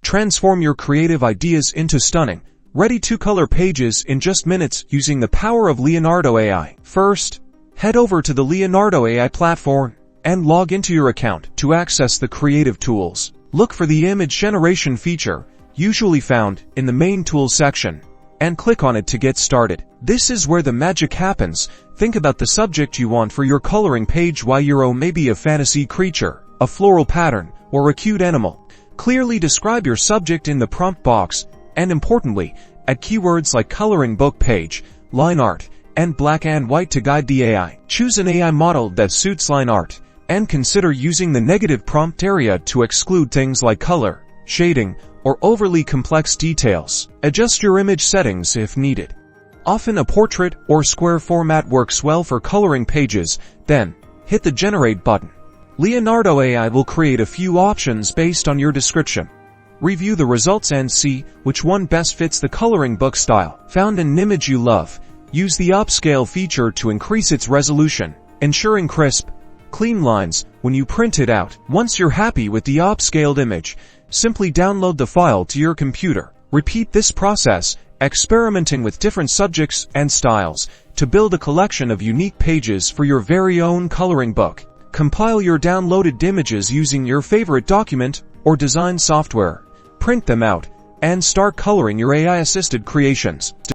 Transform your creative ideas into stunning, ready-to-color pages in just minutes using the power of Leonardo AI. First, head over to the Leonardo AI platform and log into your account to access the creative tools. Look for the image generation feature, usually found in the main tools section, and click on it to get started. This is where the magic happens. Think about the subject you want for your coloring page. Why your may be a fantasy creature, a floral pattern, or a cute animal. Clearly describe your subject in the prompt box, and importantly, add keywords like coloring book page, line art, and black and white to guide the AI. Choose an AI model that suits line art, and consider using the negative prompt area to exclude things like color, shading, or overly complex details. Adjust your image settings if needed. Often a portrait or square format works well for coloring pages, then hit the Generate button. Leonardo AI will create a few options based on your description. Review the results and see which one best fits the coloring book style. Found an image you love? Use the upscale feature to increase its resolution, ensuring crisp, clean lines when you print it out. Once you're happy with the upscaled image, simply download the file to your computer. Repeat this process, experimenting with different subjects and styles to build a collection of unique pages for your very own coloring book. Compile your downloaded images using your favorite document or design software. Print them out and start coloring your AI-assisted creations.